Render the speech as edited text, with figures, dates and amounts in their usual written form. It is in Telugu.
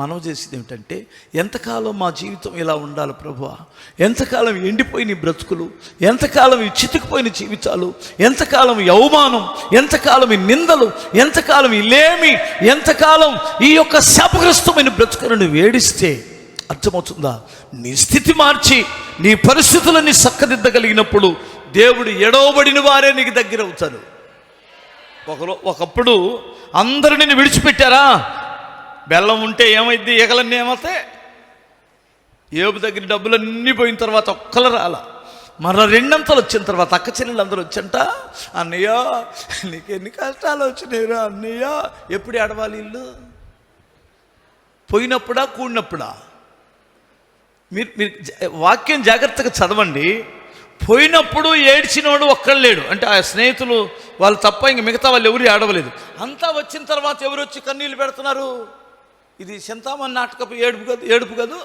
మనవి చేసేది ఏమిటంటే, ఎంతకాలం మా జీవితం ఇలా ఉండాలి ప్రభువా? ఎంతకాలం ఎండిపోయిన బ్రతుకులు, ఎంతకాలం ఈ చితికిపోయిన జీవితాలు, ఎంతకాలం ఈ అవమానం, ఎంతకాలం ఈ నిందలు, ఎంతకాలం ఈ లేమి, ఎంతకాలం ఈ యొక్క శాపగ్రస్తమైన బ్రతుకులను వేడిస్తే అర్థమవుతుందా? నీ స్థితి మార్చి నీ పరిస్థితులన్నీ చక్కదిద్దగలిగినప్పుడు దేవుడు ఎడవబడిన వారే నీకు దగ్గర అవుతారు. ఒకప్పుడు అందరూ నిన్ను విడిచిపెట్టారా? బెల్లం ఉంటే ఏమైంది? ఎగలన్నీ ఏమవుతాయి? ఏబు దగ్గర డబ్బులన్నీ పోయిన తర్వాత ఒక్కరు రాలా, మరలా రెండంతలు వచ్చిన తర్వాత అక్క చెల్లెళ్ళు అందరూ వచ్చంట, అన్నయ్య నీకు ఎన్ని కష్టాలు వచ్చినాయిరా అన్నయ్య. ఎప్పుడు ఏడవాలి ఇల్లు? పోయినప్పుడా కూడినప్పుడా? మీరు వాక్యం జాగ్రత్తగా చదవండి. పోయినప్పుడు ఏడ్చినోడు ఒక్కడు లేడు, అంటే ఆ స్నేహితులు వాళ్ళు తప్ప ఇంక మిగతా వాళ్ళు ఎవరు ఏడవలేదు. అంతా వచ్చిన తర్వాత ఎవరు వచ్చి కన్నీళ్ళు పెడుతున్నారు? ఇది చింతామణి నాటకపు ఏడుపు కాదు.